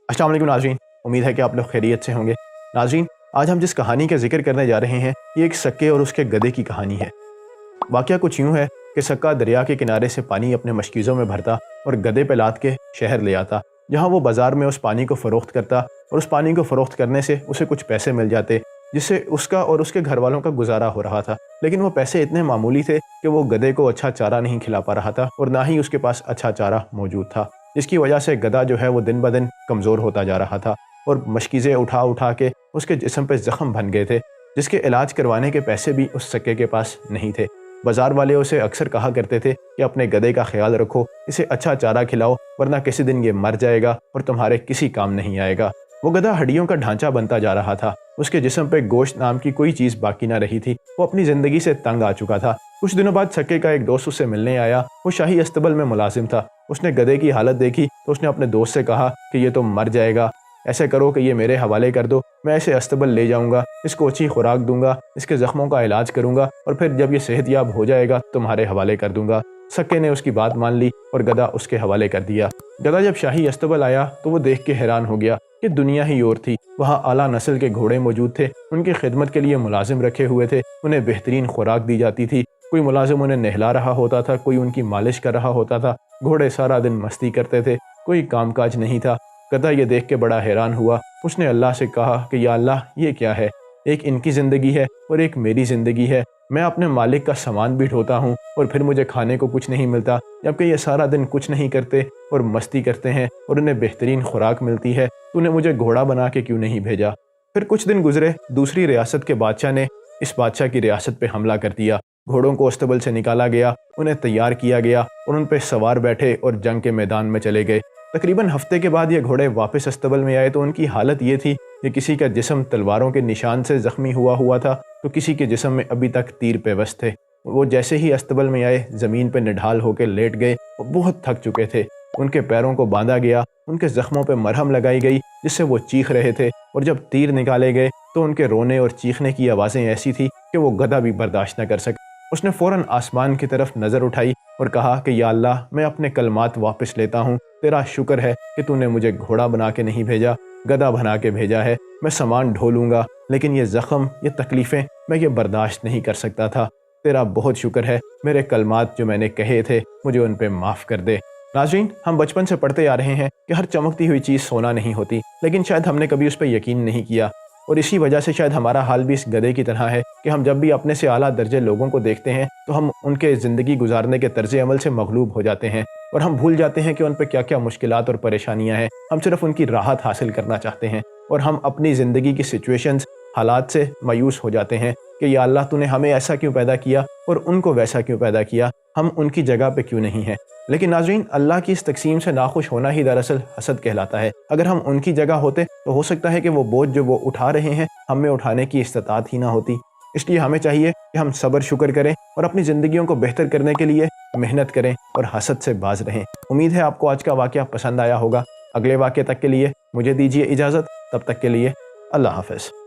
अस्सलाम वालेकुम नाज़रीन, उम्मीद है कि आप लोग खैरियत से होंगे। नाज़रीन, आज हम जिस कहानी का जिक्र करने जा रहे हैं ये एक सक्के और उसके गधे की कहानी है। वाक़या कुछ यूँ है कि सक्का दरिया के किनारे से पानी अपने मशकीज़ों में भरता और गधे पे लाद के शहर ले आता, जहाँ वो बाज़ार में उस पानी को फ़रोख्त करता और उस पानी को फ़रोख्त करने से उसे कुछ पैसे मिल जाते, जिससे उसका और उसके घर वालों का गुजारा हो रहा था। लेकिन वो पैसे इतने मामूली थे कि वो गधे को अच्छा चारा नहीं खिला पा रहा था और ना ही उसके पास अच्छा चारा मौजूद था, जिसकी वजह से गधा जो है वो दिन ब दिन कमज़ोर होता जा रहा था और मशकीज़ें उठा उठा के उसके जिस्म पे ज़ख्म बन गए थे, जिसके इलाज करवाने के पैसे भी उस सक्के के पास नहीं थे। बाज़ार वाले उसे अक्सर कहा करते थे कि अपने गधे का ख्याल रखो, इसे अच्छा चारा खिलाओ, वरना किसी दिन ये मर जाएगा और तुम्हारे किसी काम नहीं आएगा। वो गधा हड्डियों का ढांचा बनता जा रहा था, उसके जिस्म पे गोश्त नाम की कोई चीज़ बाकी ना रही थी। वो अपनी ज़िंदगी से तंग आ चुका था। कुछ दिनों बाद सक्के का एक दोस्त उससे मिलने आया। वो शाही अस्तबल में मुलाजिम था। उसने गधे की हालत देखी तो उसने अपने दोस्त से कहा कि ये तो मर जाएगा, ऐसे करो कि ये मेरे हवाले कर दो, मैं इसे अस्तबल ले जाऊंगा, इसको अच्छी खुराक दूंगा, इसके ज़ख्मों का इलाज करूंगा और फिर जब ये सेहतयाब हो जाएगा तुम्हारे हवाले कर दूंगा। सक्के ने उसकी बात मान ली और गधा उसके हवाले कर दिया। गधा जब शाही अस्तबल आया तो वो देख के हैरान हो गया कि दुनिया ही और थी। वहाँ आला नस्ल के घोड़े मौजूद थे, उनकी खिदमत के लिए मुलाजिम रखे हुए थे, उन्हें बेहतरीन खुराक दी जाती थी। कोई मुलाजिम उन्हें नहला रहा होता था, कोई उनकी मालिश कर रहा होता था। घोड़े सारा दिन मस्ती करते थे, कोई कामकाज नहीं था। गधा ये देख के बड़ा हैरान हुआ। उसने अल्लाह से कहा कि या अल्लाह, ये क्या है? एक इनकी ज़िंदगी है और एक मेरी ज़िंदगी है। मैं अपने मालिक का सामान भी ढोता हूँ और फिर मुझे खाने को कुछ नहीं मिलता, जबकि ये सारा दिन कुछ नहीं करते और मस्ती करते हैं और उन्हें बेहतरीन खुराक मिलती है। तूने मुझे घोड़ा बना के क्यों नहीं भेजा? फिर कुछ दिन गुजरे, दूसरी रियासत के बादशाह ने इस बादशाह की रियासत पे हमला कर दिया। घोड़ों को अस्तबल से निकाला गया, उन्हें तैयार किया गया और उन पर सवार बैठे और जंग के मैदान में चले गए। तकरीबन हफ्ते के बाद ये घोड़े वापस अस्तबल में आए तो उनकी हालत ये थी कि किसी का जिस्म तलवारों के निशान से ज़ख्मी हुआ था तो किसी के जिस्म में अभी तक तीर पेवस्त थे। वो जैसे ही अस्तबल में आए ज़मीन पर निढाल होकर लेट गए। वो बहुत थक चुके थे। उनके पैरों को बांधा गया, उनके ज़ख्मों पर मरहम लगाई गई जिससे वो चीख रहे थे, और जब तीर निकाले गए तो उनके रोने और चीखने की आवाज़ें ऐसी थी कि वो गधा भी बर्दाश्त न कर सके। उसने फ़ौरन आसमान की तरफ नज़र उठाई और कहा कि या अल्लाह, मैं अपने कलमात वापस लेता हूँ। तेरा शुक्र है कि तूने मुझे घोड़ा बना के नहीं भेजा, गधा बना के भेजा है। मैं सामान ढो लूँगा, लेकिन ये ज़ख्म, ये तकलीफ़ें मैं ये बर्दाश्त नहीं कर सकता था। तेरा बहुत शुक्र है, मेरे कलमात जो मैंने कहे थे मुझे उन पर माफ़ कर दे। नाज़रीन, हम बचपन से पढ़ते आ रहे हैं कि हर चमकती हुई चीज़ सोना नहीं होती, लेकिन शायद हमने कभी उस पर यकीन नहीं किया और इसी वजह से शायद हमारा हाल भी इस गधे की तरह है कि हम जब भी अपने से आला दर्जे लोगों को देखते हैं तो हम उनके ज़िंदगी गुजारने के तर्ज़ अमल से मगलूब हो जाते हैं और हम भूल जाते हैं कि उन पर क्या क्या मुश्किलात और परेशानियां हैं। हम सिर्फ उनकी राहत हासिल करना चाहते हैं और हम अपनी ज़िंदगी की सिचुएशंस, हालात से मायूस हो जाते हैं कि या अल्लाह, तूने हमें ऐसा क्यों पैदा किया और उनको वैसा क्यों पैदा किया, हम उनकी जगह पे क्यों नहीं हैं। लेकिन नाज़रीन, अल्लाह की इस तकसीम से नाखुश होना ही दरअसल हसद कहलाता है। अगर हम उनकी जगह होते तो हो सकता है कि वो बोझ जो वो उठा रहे हैं हम में उठाने की इस्तात ही ना होती। इसलिए हमें चाहिए कि हम सब्र शुक्र करें और अपनी ज़िंदगियों को बेहतर करने के लिए मेहनत करें और हसद से बाज रहें। उम्मीद है आपको आज का वाक़या पसंद आया होगा। अगले वाक़ये तक के लिए मुझे दीजिए इजाज़त। तब तक के लिए अल्लाह हाफ़िज़।